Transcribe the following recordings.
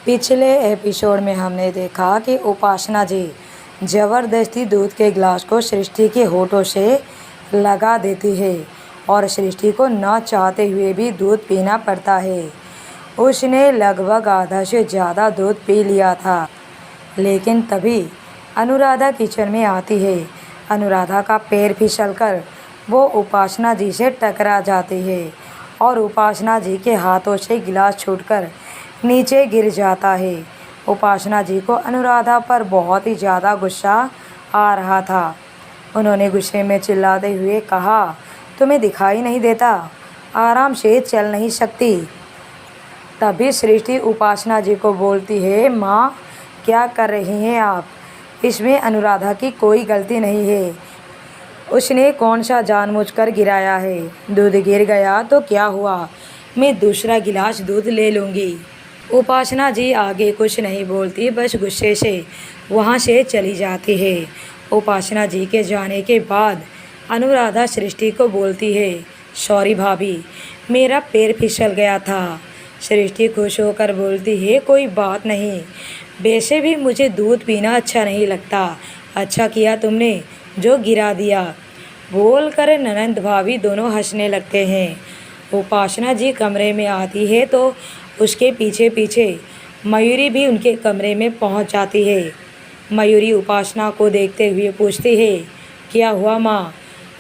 पिछले एपिसोड में हमने देखा कि उपासना जी जबरदस्ती दूध के गिलास को सृष्टि के होठों से लगा देती है और सृष्टि को न चाहते हुए भी दूध पीना पड़ता है। उसने लगभग आधा से ज़्यादा दूध पी लिया था, लेकिन तभी अनुराधा किचन में आती है। अनुराधा का पैर फिसलकर वो उपासना जी से टकरा जाती है और उपासना जी के हाथों से गिलास छूटकर नीचे गिर जाता है। उपासना जी को अनुराधा पर बहुत ही ज़्यादा गुस्सा आ रहा था। उन्होंने गुस्से में चिल्लाते हुए कहा, तुम्हें दिखाई नहीं देता, आराम से चल नहीं सकती। तभी सृष्टि उपासना जी को बोलती है, माँ क्या कर रही हैं आप? इसमें अनुराधा की कोई गलती नहीं है। उसने कौन सा जानबूझकर गिराया है? दूध गिर गया तो क्या हुआ, मैं दूसरा गिलास दूध ले लूँगी। उपासना जी आगे कुछ नहीं बोलती, बस गुस्से से वहाँ से चली जाती है। उपासना जी के जाने के बाद अनुराधा सृष्टि को बोलती है, सॉरी भाभी, मेरा पैर फिसल गया था। सृष्टि खुश होकर बोलती है, कोई बात नहीं, वैसे भी मुझे दूध पीना अच्छा नहीं लगता, अच्छा किया तुमने जो गिरा दिया। बोलकर ननंद भाभी दोनों हंसने लगते हैं। उपासना जी कमरे में आती है तो उसके पीछे पीछे मयूरी भी उनके कमरे में पहुंच जाती है। मयूरी उपासना को देखते हुए पूछती है, क्या हुआ माँ,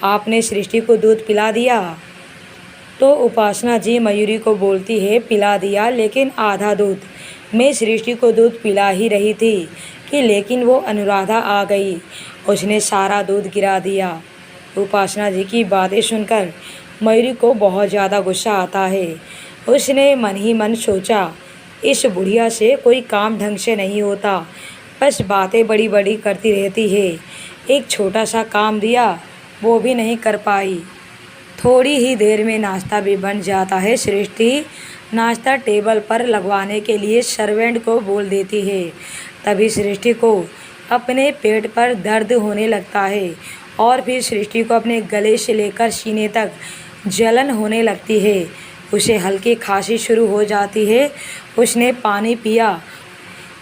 आपने सृष्टि को दूध पिला दिया? तो उपासना जी मयूरी को बोलती है, पिला दिया, लेकिन आधा दूध। मैं सृष्टि को दूध पिला ही रही थी कि लेकिन वो अनुराधा आ गई, उसने सारा दूध गिरा दिया। उपासना जी की बातें सुनकर मयूरी को बहुत ज़्यादा गुस्सा आता है। उसने मन ही मन सोचा, इस बुढ़िया से कोई काम ढंग से नहीं होता, बस बातें बड़ी बड़ी करती रहती है। एक छोटा सा काम दिया वो भी नहीं कर पाई। थोड़ी ही देर में नाश्ता भी बन जाता है। सृष्टि नाश्ता टेबल पर लगवाने के लिए सर्वेंट को बोल देती है। तभी सृष्टि को अपने पेट पर दर्द होने लगता है और फिर सृष्टि को अपने गले से लेकर सीने तक जलन होने लगती है। उसे हल्की खांसी शुरू हो जाती है। उसने पानी पिया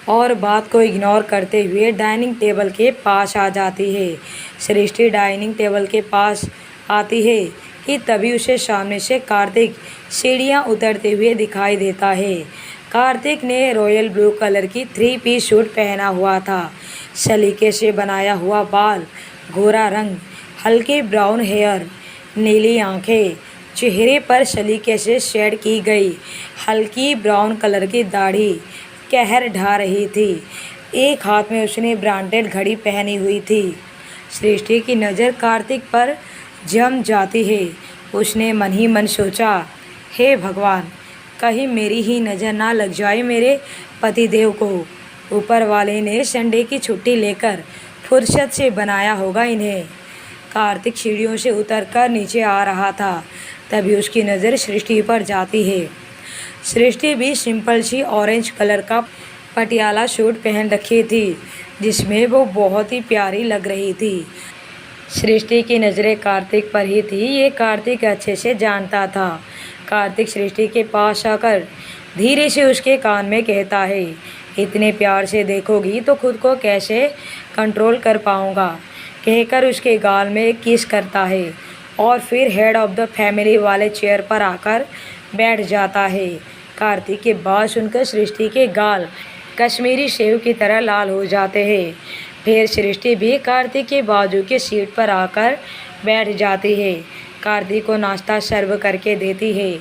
और बात को इग्नोर करते हुए डाइनिंग टेबल के पास आ जाती है। सृष्टि डाइनिंग टेबल के पास आती है कि तभी उसे सामने से कार्तिक सीढ़ियाँ उतरते हुए दिखाई देता है। कार्तिक ने रॉयल ब्लू कलर की 3 पीस सूट पहना हुआ था। सलीके से बनाया हुआ बाल, गोरा रंग, हल्के ब्राउन हेयर, नीली आंखें, चेहरे पर सलीके से शेड की गई हल्की ब्राउन कलर की दाढ़ी कहर ढा रही थी। एक हाथ में उसने ब्रांडेड घड़ी पहनी हुई थी। सृष्टि की नज़र कार्तिक पर जम जाती है। उसने मन ही मन सोचा, हे भगवान, कहीं मेरी ही नज़र ना लग जाए मेरे पतिदेव को। ऊपर वाले ने संडे की छुट्टी लेकर फुर्सत से बनाया होगा इन्हें। कार्तिक सीढ़ियों से उतरकर नीचे आ रहा था। तभी उसकी नज़र सृष्टि पर जाती है। सृष्टि भी सिंपल सी ऑरेंज कलर का पटियाला सूट पहन रखी थी, जिसमें वो बहुत ही प्यारी लग रही थी। सृष्टि की नज़रें कार्तिक पर ही थी, ये कार्तिक अच्छे से जानता था। कार्तिक सृष्टि के पास आकर धीरे से उसके कान में कहता है, इतने प्यार से देखोगी तो खुद को कैसे कंट्रोल कर पाऊँगा। कहकर उसके गाल में एक किस करता है और फिर हेड ऑफ़ द फैमिली वाले चेयर पर आकर बैठ जाता है। कार्तिक की बात सुनकर सृष्टि के गाल कश्मीरी सेव की तरह लाल हो जाते हैं। फिर सृष्टि भी कार्तिक के बाजू के सीट पर आकर बैठ जाती है। कार्तिक को नाश्ता सर्व करके देती है।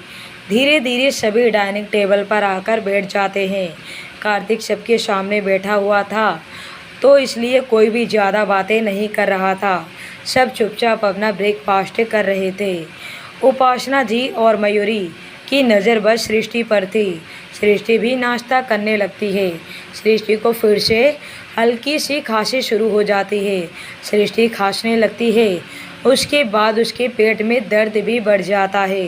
धीरे धीरे सभी डाइनिंग टेबल पर आकर बैठ जाते हैं। कार्तिक सबके सामने बैठा हुआ था तो इसलिए कोई भी ज़्यादा बातें नहीं कर रहा था। सब चुपचाप अपना ब्रेकफास्ट कर रहे थे। उपासना जी और मयूरी की नज़र बस सृष्टि पर थी। सृष्टि भी नाश्ता करने लगती है। सृष्टि को फिर से हल्की सी खांसी शुरू हो जाती है। सृष्टि खांसने लगती है। उसके बाद उसके पेट में दर्द भी बढ़ जाता है।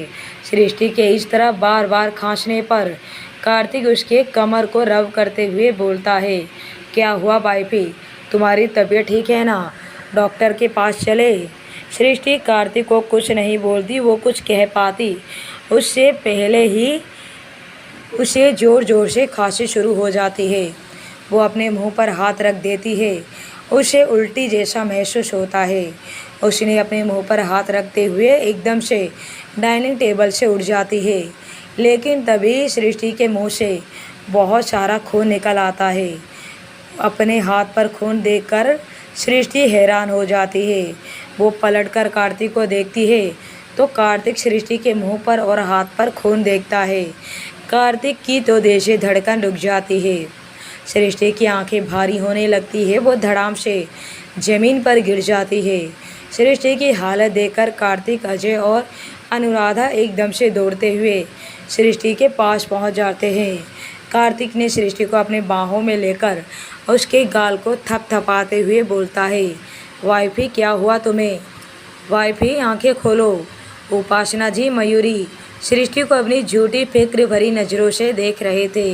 सृष्टि के इस तरह बार बार खांसने पर कार्तिक उसके कमर को रब करते हुए बोलता है, क्या हुआ वाइफी, तुम्हारी तबीयत ठीक है ना, डॉक्टर के पास चले। सृष्टि कार्तिक को कुछ नहीं बोलती। वो कुछ कह पाती उससे पहले ही उसे ज़ोर ज़ोर से खांसी शुरू हो जाती है। वो अपने मुंह पर हाथ रख देती है। उसे उल्टी जैसा महसूस होता है। उसने अपने मुंह पर हाथ रखते हुए एकदम से डाइनिंग टेबल से उठ जाती है। लेकिन तभी सृष्टि के मुंह से बहुत सारा खून निकल आता है। अपने हाथ पर खून देखकर सृष्टि हैरान हो जाती है। वो पलटकर कार्तिक को देखती है तो कार्तिक सृष्टि के मुंह पर और हाथ पर खून देखता है। कार्तिक की तो देशी धड़कन रुक जाती है। सृष्टि की आंखें भारी होने लगती है। वो धड़ाम से जमीन पर गिर जाती है। सृष्टि की हालत देखकर कार्तिक, अजय और अनुराधा एकदम से दौड़ते हुए सृष्टि के पास पहुंच जाते हैं। कार्तिक ने सृष्टि को अपने बाहों में लेकर उसके गाल को थपथपाते हुए बोलता है, वाइफी क्या हुआ तुम्हें? वाइफी आंखें खोलो। उपासना जी, मयूरी सृष्टि को अपनी झूठी फिक्र भरी नज़रों से देख रहे थे,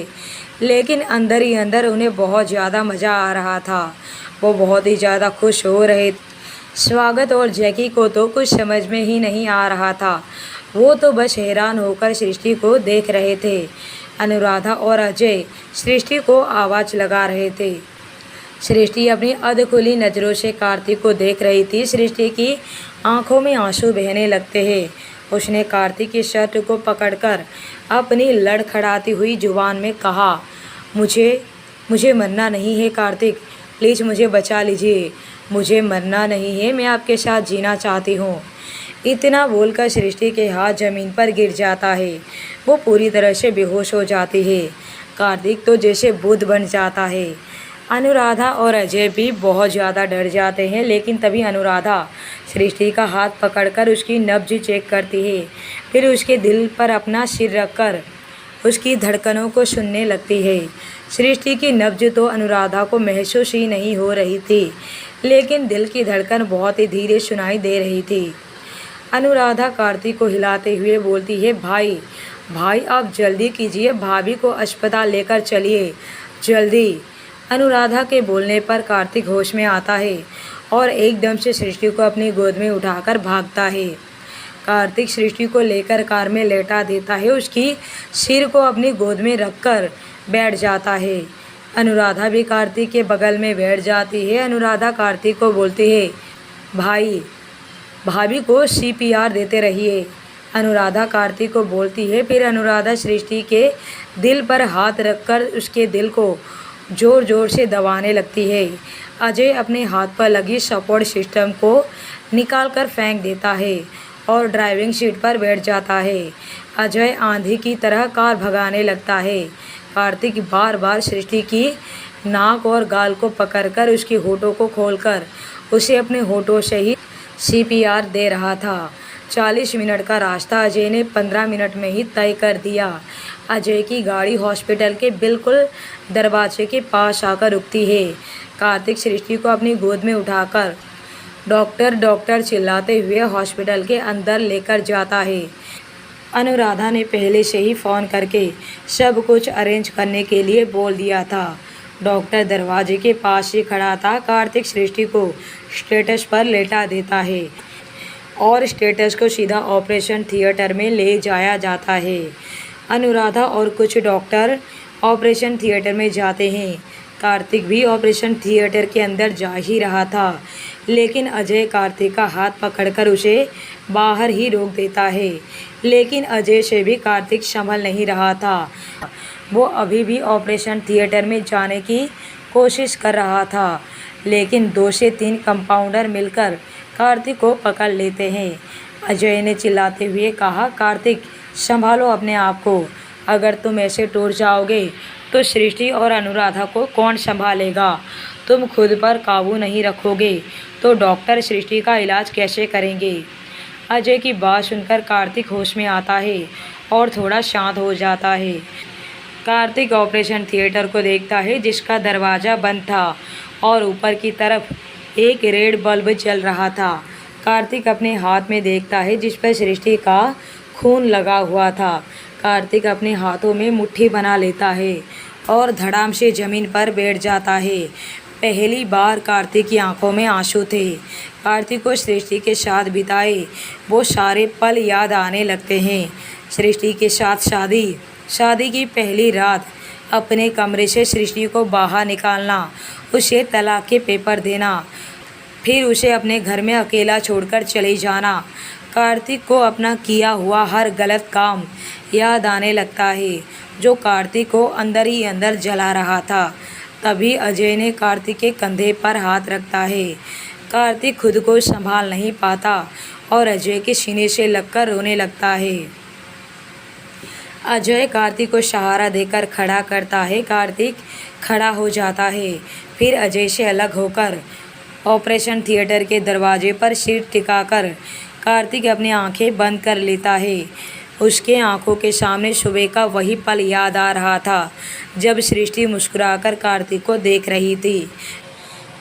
लेकिन अंदर ही अंदर उन्हें बहुत ज़्यादा मज़ा आ रहा था। वो बहुत ही ज़्यादा खुश हो रहे थे। स्वागत और जैकी को तो कुछ समझ में ही नहीं आ रहा था। वो तो बस हैरान होकर सृष्टि को देख रहे थे। अनुराधा और अजय सृष्टि को आवाज़ लगा रहे थे। सृष्टि अपनी अधखुली नज़रों से कार्तिक को देख रही थी। सृष्टि की आंखों में आंसू बहने लगते हैं। उसने कार्तिक की शर्ट को पकड़कर अपनी लड़खड़ाती हुई जुबान में कहा, मुझे मरना नहीं है कार्तिक, प्लीज़ मुझे बचा लीजिए। मुझे मरना नहीं है, मैं आपके साथ जीना चाहती हूँ। इतना बोलकर सृष्टि के हाथ ज़मीन पर गिर जाता है। वो पूरी तरह से बेहोश हो जाती है। कार्तिक तो जैसे भूत बन जाता है। अनुराधा और अजय भी बहुत ज़्यादा डर जाते हैं, लेकिन तभी अनुराधा सृष्टि का हाथ पकड़कर उसकी नब्ज चेक करती है। फिर उसके दिल पर अपना सिर रखकर उसकी धड़कनों को सुनने लगती है। सृष्टि की नब्ज तो अनुराधा को महसूस ही नहीं हो रही थी, लेकिन दिल की धड़कन बहुत ही धीरे सुनाई दे रही थी। अनुराधा कार्तिक को हिलाते हुए बोलती है, भाई आप जल्दी कीजिए, भाभी को अस्पताल लेकर चलिए, जल्दी। अनुराधा के बोलने पर कार्तिक होश में आता है और एकदम से सृष्टि को अपनी गोद में उठाकर भागता है। कार्तिक सृष्टि को लेकर कार में लेटा देता है। उसकी सिर को अपनी गोद में रखकर बैठ जाता है। अनुराधा भी कार्तिक के बगल में बैठ जाती है। अनुराधा कार्तिक को बोलती है, भाभी को CPR देते रहिए। अनुराधा कार्तिक को बोलती है। फिर अनुराधा सृष्टि के दिल पर हाथ रखकर उसके दिल को ज़ोर ज़ोर से दबाने लगती है। अजय अपने हाथ पर लगी सपोर्ट सिस्टम को निकाल कर फेंक देता है और ड्राइविंग सीट पर बैठ जाता है। अजय आंधी की तरह कार भगाने लगता है। कार्तिक बार बार सृष्टि की नाक और गाल को पकड़कर उसके होठों को खोलकर उसे अपने होठों से ही CPR दे रहा था। 40 मिनट का रास्ता अजय ने 15 मिनट में ही तय कर दिया। अजय की गाड़ी हॉस्पिटल के बिल्कुल दरवाजे के पास आकर रुकती है। कार्तिक सृष्टि को अपनी गोद में उठाकर डॉक्टर चिल्लाते हुए हॉस्पिटल के अंदर लेकर जाता है। अनुराधा ने पहले से ही फ़ोन करके सब कुछ अरेंज करने के लिए बोल दिया था। डॉक्टर दरवाजे के पास ही खड़ा था। कार्तिक सृष्टि को स्टेटस पर लेटा देता है और स्टेटस को सीधा ऑपरेशन थिएटर में ले जाया जाता है। अनुराधा और कुछ डॉक्टर ऑपरेशन थिएटर में जाते हैं। कार्तिक भी ऑपरेशन थिएटर के अंदर जा ही रहा था, लेकिन अजय कार्तिक का हाथ पकड़कर उसे बाहर ही रोक देता है। लेकिन अजय से भी कार्तिक संभल नहीं रहा था। वो अभी भी ऑपरेशन थिएटर में जाने की कोशिश कर रहा था, लेकिन 2 से 3 कंपाउंडर मिलकर कार्तिक को पकड़ लेते हैं। अजय ने चिल्लाते हुए कहा, कार्तिक संभालो अपने आप को, अगर तुम ऐसे टूट जाओगे तो सृष्टि और अनुराधा को कौन संभालेगा? तुम खुद पर काबू नहीं रखोगे तो डॉक्टर सृष्टि का इलाज कैसे करेंगे? अजय की बात सुनकर कार्तिक होश में आता है और थोड़ा शांत हो जाता है। कार्तिक ऑपरेशन थिएटर को देखता है, जिसका दरवाज़ा बंद था और ऊपर की तरफ एक रेड बल्ब जल रहा था। कार्तिक अपने हाथ में देखता है, जिस पर सृष्टि का खून लगा हुआ था। कार्तिक अपने हाथों में मुट्ठी बना लेता है और धड़ाम से ज़मीन पर बैठ जाता है। पहली बार कार्तिक की आंखों में आंसू थे। कार्तिक को सृष्टि के साथ बिताए वो सारे पल याद आने लगते हैं। सृष्टि के साथ शादी, शादी की पहली रात अपने कमरे से सृष्टि को बाहर निकालना, उसे तलाक के पेपर देना, फिर उसे अपने घर में अकेला छोड़कर चले जाना। कार्तिक को अपना किया हुआ हर गलत काम याद आने लगता है, जो कार्तिक को अंदर ही अंदर जला रहा था। तभी अजय ने कार्तिक के कंधे पर हाथ रखता है। कार्तिक खुद को संभाल नहीं पाता और अजय के सीने से लगकर रोने लगता है। अजय कार्तिक को सहारा देकर खड़ा करता है। कार्तिक खड़ा हो जाता है, फिर अजय से अलग होकर ऑपरेशन थिएटर के दरवाजे पर सिर टिकाकर कार्तिक अपनी आंखें बंद कर लेता है। उसके आंखों के सामने सुबह का वही पल याद आ रहा था, जब सृष्टि मुस्कुराकर कार्तिक को देख रही थी।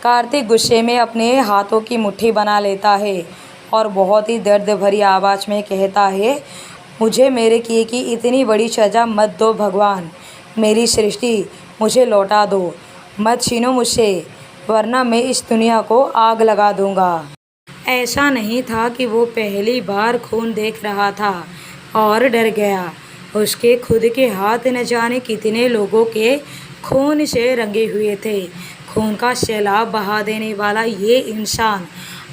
कार्तिक गुस्से में अपने हाथों की मुट्ठी बना लेता है और बहुत ही दर्द भरी आवाज़ में कहता है, मुझे मेरे किए की इतनी बड़ी सज़ा मत दो भगवान। मेरी सृष्टि मुझे लौटा दो, मत छीनो मुझसे, वरना मैं इस दुनिया को आग लगा दूंगा। ऐसा नहीं था कि वो पहली बार खून देख रहा था और डर गया। उसके खुद के हाथ न जाने कितने लोगों के खून से रंगे हुए थे। खून का सैलाब बहा देने वाला ये इंसान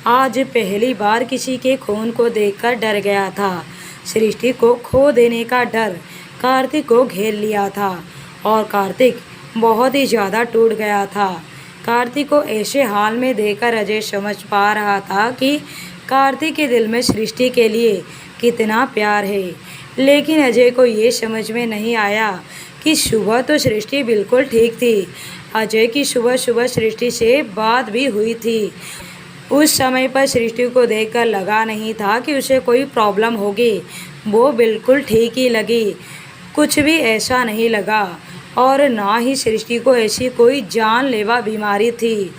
आज पहली बार किसी के खून को देखकर डर गया था। सृष्टि को खो देने का डर कार्तिक को घेर लिया था और कार्तिक बहुत ही ज़्यादा टूट गया था। कार्तिक को ऐसे हाल में देखकर अजय समझ पा रहा था कि कार्तिक के दिल में सृष्टि के लिए कितना प्यार है, लेकिन अजय को ये समझ में नहीं आया कि सुबह तो सृष्टि बिल्कुल ठीक थी। अजय की सुबह सुबह सृष्टि से बात भी हुई थी। उस समय पर सृष्टि को देखकर लगा नहीं था कि उसे कोई प्रॉब्लम होगी। वो बिल्कुल ठीक ही लगी, कुछ भी ऐसा नहीं लगा और ना ही सृष्टि को ऐसी कोई जानलेवा बीमारी थी।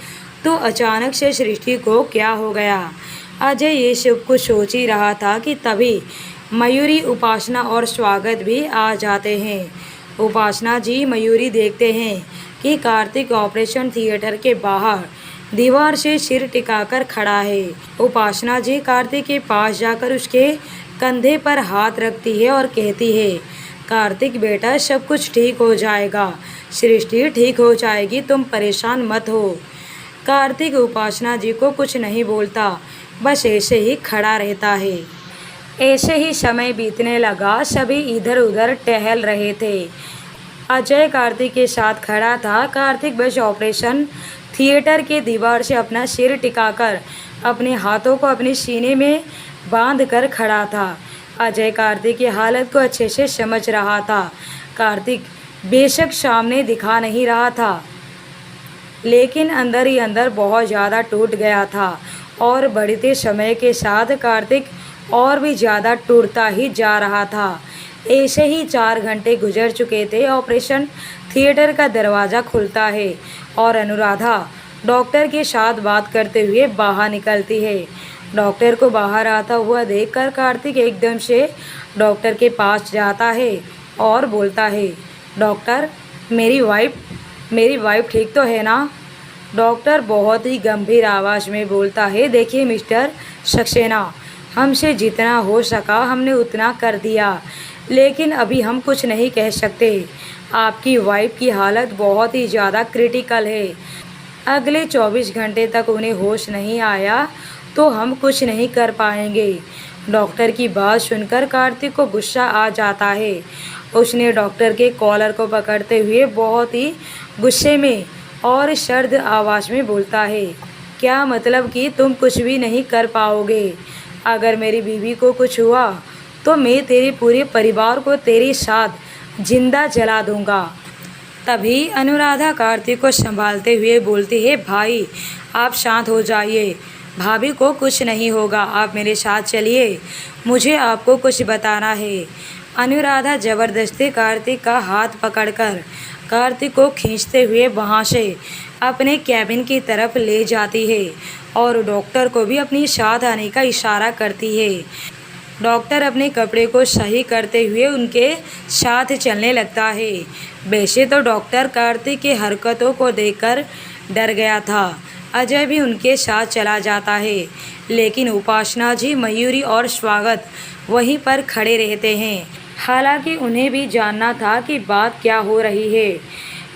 तो अचानक से सृष्टि को क्या हो गया? अजय ये सब कुछ सोच ही रहा था कि तभी मयूरी, उपासना और स्वागत भी आ जाते हैं। उपासना जी मयूरी देखते हैं कि कार्तिक ऑपरेशन थिएटर के बाहर दीवार से सिर टिकाकर खड़ा है। उपासना जी कार्तिक के पास जाकर उसके कंधे पर हाथ रखती है और कहती है, कार्तिक बेटा सब कुछ ठीक हो जाएगा, सृष्टि ठीक हो जाएगी, तुम परेशान मत हो। कार्तिक उपासना जी को कुछ नहीं बोलता, बस ऐसे ही खड़ा रहता है। ऐसे ही समय बीतने लगा। सभी इधर उधर टहल रहे थे। अजय कार्तिक के साथ खड़ा था। कार्तिक बस ऑपरेशन थिएटर के दीवार से अपना सिर टिकाकर अपने हाथों को अपने सीने में बांध कर खड़ा था। अजय कार्तिक की हालत को अच्छे से समझ रहा था। कार्तिक बेशक सामने दिखा नहीं रहा था, लेकिन अंदर ही अंदर बहुत ज़्यादा टूट गया था और बढ़ते समय के साथ कार्तिक और भी ज़्यादा टूटता ही जा रहा था। ऐसे ही 4 घंटे गुजर चुके थे। ऑपरेशन थिएटर का दरवाज़ा खुलता है और अनुराधा डॉक्टर के साथ बात करते हुए बाहर निकलती है। डॉक्टर को बाहर आता हुआ देखकर कार्तिक एकदम से डॉक्टर के पास जाता है और बोलता है, डॉक्टर मेरी वाइफ ठीक तो है ना? डॉक्टर बहुत ही गंभीर आवाज़ में बोलता है, देखिए मिस्टर सक्सेना, हमसे जितना हो सका हमने उतना कर दिया, लेकिन अभी हम कुछ नहीं कह सकते। आपकी वाइफ की हालत बहुत ही ज़्यादा क्रिटिकल है। अगले 24 घंटे तक उन्हें होश नहीं आया तो हम कुछ नहीं कर पाएंगे। डॉक्टर की बात सुनकर कार्तिक को गुस्सा आ जाता है। उसने डॉक्टर के कॉलर को पकड़ते हुए बहुत ही गुस्से में और सर्द आवाज़ में बोलता है, क्या मतलब कि तुम कुछ भी नहीं कर पाओगे? अगर मेरी बीवी को कुछ हुआ तो मैं तेरे पूरे परिवार को तेरे साथ जिंदा जला दूंगा। तभी अनुराधा कार्तिक को संभालते हुए बोलती है, भाई आप शांत हो जाइए, भाभी को कुछ नहीं होगा, आप मेरे साथ चलिए, मुझे आपको कुछ बताना है। अनुराधा ज़बरदस्ती कार्तिक का हाथ पकड़कर कार्तिक को खींचते हुए वहाँ से अपने कैबिन की तरफ ले जाती है और डॉक्टर को भी अपनी साथ आने का इशारा करती है। डॉक्टर अपने कपड़े को सही करते हुए उनके साथ चलने लगता है। वैसे तो डॉक्टर कार्तिक की हरकतों को देखकर डर गया था। अजय भी उनके साथ चला जाता है, लेकिन उपासना जी, मयूरी और स्वागत वहीं पर खड़े रहते हैं। हालांकि उन्हें भी जानना था कि बात क्या हो रही है,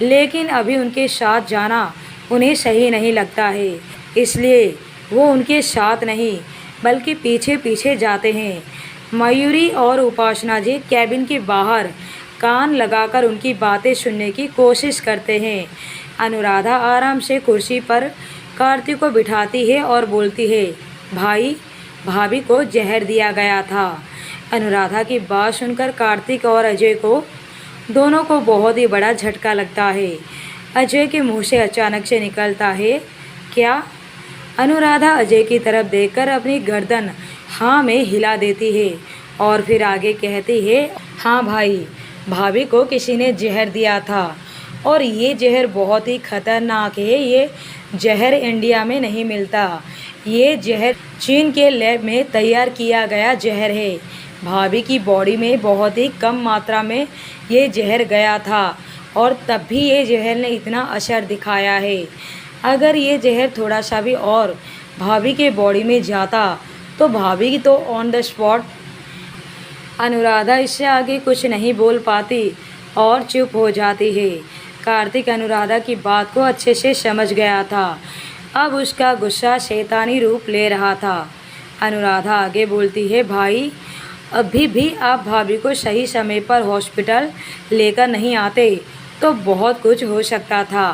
लेकिन अभी उनके साथ जाना उन्हें सही नहीं लगता है, इसलिए वो उनके साथ नहीं बल्कि पीछे पीछे जाते हैं। मयूरी और उपासना जी कैबिन के बाहर कान लगाकर उनकी बातें सुनने की कोशिश करते हैं। अनुराधा आराम से कुर्सी पर कार्तिक को बिठाती है और बोलती है, भाई, भाभी को जहर दिया गया था। अनुराधा की बात सुनकर कार्तिक और अजय को दोनों को बहुत ही बड़ा झटका लगता है। अजय के मुंह से अचानक से निकलता है, क्या? अनुराधा अजय की तरफ देखकर अपनी गर्दन हाँ में हिला देती है और फिर आगे कहती है, हाँ भाई, भाभी को किसी ने जहर दिया था और ये जहर बहुत ही खतरनाक है। ये जहर इंडिया में नहीं मिलता। ये जहर चीन के लैब में तैयार किया गया जहर है। भाभी की बॉडी में बहुत ही कम मात्रा में ये जहर गया था और तब भी ये जहर ने इतना असर दिखाया है। अगर ये जहर थोड़ा सा भी और भाभी के बॉडी में जाता तो भाभी की तो ऑन द स्पॉट। अनुराधा इससे आगे कुछ नहीं बोल पाती और चुप हो जाती है। कार्तिक अनुराधा की बात को अच्छे से समझ गया था। अब उसका गुस्सा शैतानी रूप ले रहा था। अनुराधा आगे बोलती है, भाई, अभी भी आप भाभी को सही समय पर हॉस्पिटल लेकर नहीं आते तो बहुत कुछ हो सकता था।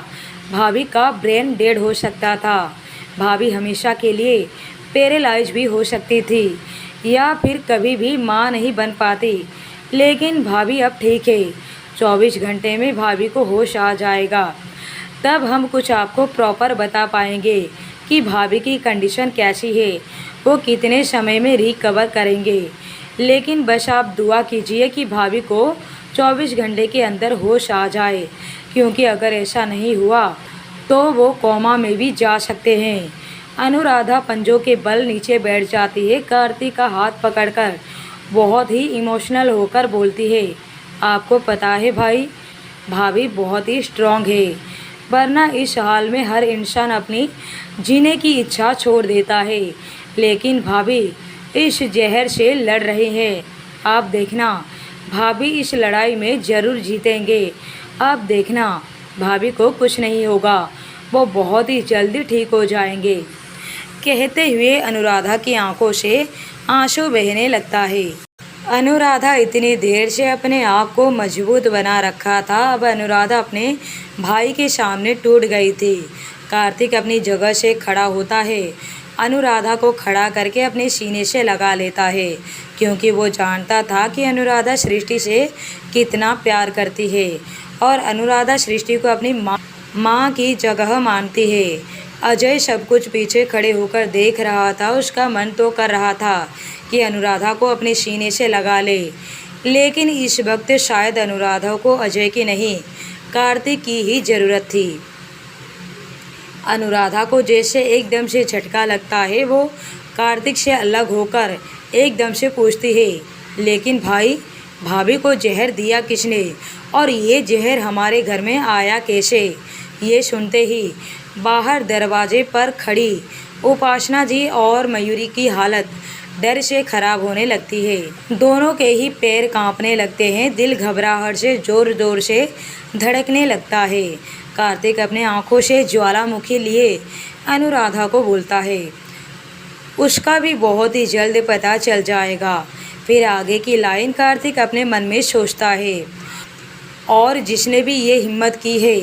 भाभी का ब्रेन डेड हो सकता था। भाभी हमेशा के लिए पैरालाइज भी हो सकती थी या फिर कभी भी माँ नहीं बन पाती। लेकिन भाभी अब ठीक है। 24 घंटे में भाभी को होश आ जाएगा। तब हम कुछ आपको प्रॉपर बता पाएंगे कि भाभी की कंडीशन कैसी है, वो कितने समय में रिकवर करेंगे। लेकिन बस आप दुआ कीजिए कि भाभी को 24 घंटे के अंदर होश आ जाए, क्योंकि अगर ऐसा नहीं हुआ तो वो कोमा में भी जा सकते हैं। अनुराधा पंजों के बल नीचे बैठ जाती है। कार्तिक का हाथ पकड़कर बहुत ही इमोशनल होकर बोलती है, आपको पता है भाई, भाभी बहुत ही स्ट्रांग है, वरना इस हाल में हर इंसान अपनी जीने की इच्छा छोड़ देता है। लेकिन भाभी इस जहर से लड़ रहे हैं। आप देखना, भाभी इस लड़ाई में ज़रूर जीतेंगे। आप देखना, भाभी को कुछ नहीं होगा, वो बहुत ही जल्दी ठीक हो जाएंगे। कहते हुए अनुराधा की आंखों से आंसू बहने लगता है। अनुराधा इतनी देर से अपने आप को मजबूत बना रखा था, अब अनुराधा अपने भाई के सामने टूट गई थी। कार्तिक अपनी जगह से खड़ा होता है, अनुराधा को खड़ा करके अपने सीने से लगा लेता है, क्योंकि वो जानता था कि अनुराधा सृष्टि से कितना प्यार करती है और अनुराधा सृष्टि को अपनी माँ की जगह मानती है। अजय सब कुछ पीछे खड़े होकर देख रहा था। उसका मन तो कर रहा था कि अनुराधा को अपने सीने से लगा ले, लेकिन इस वक्त शायद अनुराधा को अजय की नहीं, कार्तिक की ही ज़रूरत थी। अनुराधा को जैसे एकदम से झटका लगता है, वो कार्तिक से अलग होकर एकदम से पूछती है, लेकिन भाई, भाभी को जहर दिया किसने और ये जहर हमारे घर में आया कैसे? ये सुनते ही बाहर दरवाजे पर खड़ी उपासना जी और मयूरी की हालत डर से खराब होने लगती है। दोनों के ही पैर कांपने लगते हैं, दिल घबराहट से जोर जोर से धड़कने लगता है। कार्तिक अपने आंखों से ज्वालामुखी लिए अनुराधा को बोलता है, उसका भी बहुत ही जल्द पता चल जाएगा। फिर आगे की लाइन कार्तिक अपने मन में सोचता है, और जिसने भी ये हिम्मत की है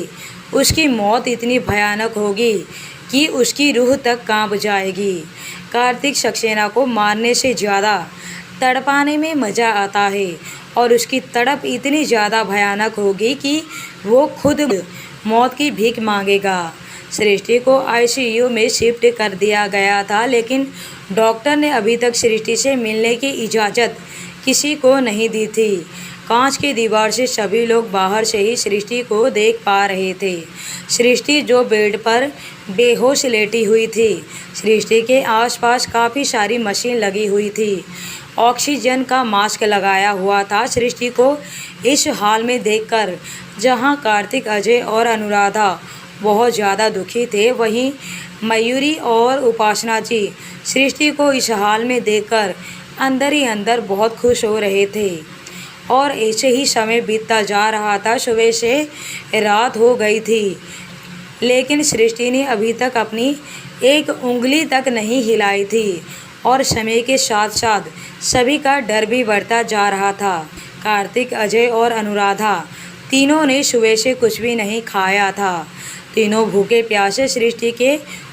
उसकी मौत इतनी भयानक होगी कि उसकी रूह तक कांप जाएगी। कार्तिक सक्सेना को मारने से ज़्यादा तड़पाने में मज़ा आता है और उसकी तड़प इतनी ज़्यादा भयानक होगी कि वो खुद मौत की भीख मांगेगा। सृष्टि को आईसीयू में शिफ्ट कर दिया गया था, लेकिन डॉक्टर ने अभी तक सृष्टि से मिलने की इजाज़त किसी को नहीं दी थी। कांच की दीवार से सभी लोग बाहर से ही सृष्टि को देख पा रहे थे। सृष्टि जो बेड पर बेहोश लेटी हुई थी। सृष्टि के आसपास काफ़ी सारी मशीन लगी हुई थी। ऑक्सीजन का मास्क लगाया हुआ था। सृष्टि को इस हाल में देखकर जहां कार्तिक, अजय और अनुराधा बहुत ज़्यादा दुखी थे, वहीं मयूरी और उपासना जी सृष्टि को इस हाल में देखकर अंदर ही अंदर बहुत खुश हो रहे थे। और ऐसे ही समय बीतता जा रहा था। सुबह से रात हो गई थी, लेकिन सृष्टि ने अभी तक अपनी एक उंगली तक नहीं हिलाई थी और समय के साथ साथ सभी का डर भी बढ़ता जा रहा था। कार्तिक, अजय और अनुराधा तीनों ने सुबह से कुछ भी नहीं खाया था। तीनों भूखे प्यासे सृष्टि के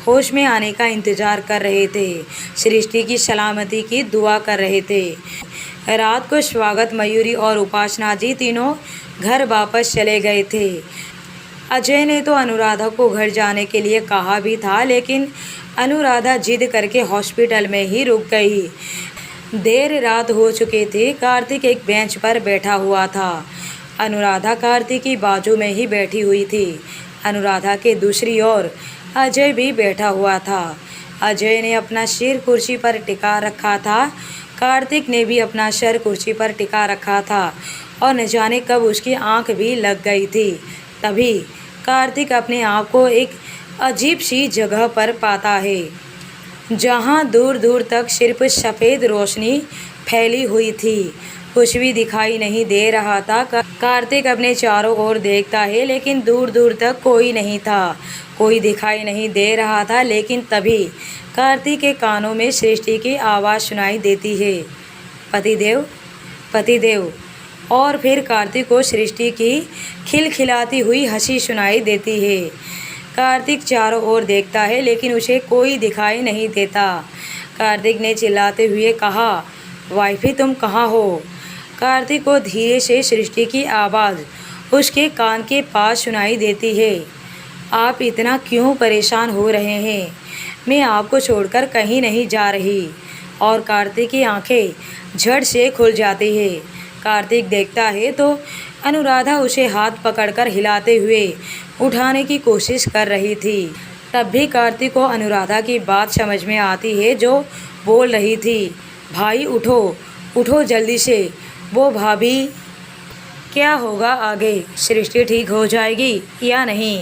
होश में आने का इंतजार कर रहे थे, सृष्टि की सलामती की दुआ कर रहे थे। रात को स्वागत मयूरी और उपासना जी तीनों घर वापस चले गए थे। अजय ने तो अनुराधा को घर जाने के लिए कहा भी था, लेकिन अनुराधा जिद करके हॉस्पिटल में ही रुक गई। देर रात हो चुकी थी। कार्तिक एक बेंच पर बैठा हुआ था। अनुराधा कार्तिक की बाजू में ही बैठी हुई थी। अनुराधा के दूसरी ओर अजय भी बैठा हुआ था। अजय ने अपना सिर कुर्सी पर टिका रखा था। कार्तिक ने भी अपना सर कुर्सी पर टिका रखा था और न जाने कब उसकी आंख भी लग गई थी। तभी कार्तिक अपने आप को एक अजीब सी जगह पर पाता है, जहां दूर दूर तक सिर्फ सफ़ेद रोशनी फैली हुई थी। कुछ भी दिखाई नहीं दे रहा था। कार्तिक अपने चारों ओर देखता है, लेकिन दूर दूर तक कोई नहीं था, कोई दिखाई नहीं दे रहा था। लेकिन तभी कार्तिक के कानों में सृष्टि की आवाज़ सुनाई देती है, पतिदेव, पतिदेव। और फिर कार्तिक को सृष्टि की खिलखिलाती हुई हंसी सुनाई देती है। कार्तिक चारों ओर देखता है, लेकिन उसे कोई दिखाई नहीं देता। कार्तिक ने चिल्लाते हुए कहा, वाइफी तुम कहाँ हो? कार्तिक को धीरे से सृष्टि की आवाज़ उसके कान के पास सुनाई देती है, आप इतना क्यों परेशान हो रहे हैं? मैं आपको छोड़कर कहीं नहीं जा रही। और कार्तिक की आंखें झट से खुल जाती है। कार्तिक देखता है तो अनुराधा उसे हाथ पकड़कर हिलाते हुए उठाने की कोशिश कर रही थी। तब भी कार्तिक को अनुराधा की बात समझ में आती है, जो बोल रही थी, भाई उठो, उठो जल्दी से। वो भाभी, क्या होगा आगे? सृष्टि ठीक हो जाएगी या नहीं?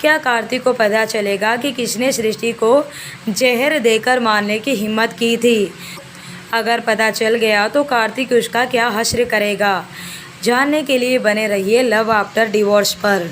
क्या कार्तिक को पता चलेगा कि किसने सृष्टि को जहर देकर मारने की हिम्मत की थी? अगर पता चल गया तो कार्तिक उसका क्या हश्र करेगा? जानने के लिए बने रहिए लव आफ्टर डिवोर्स पर।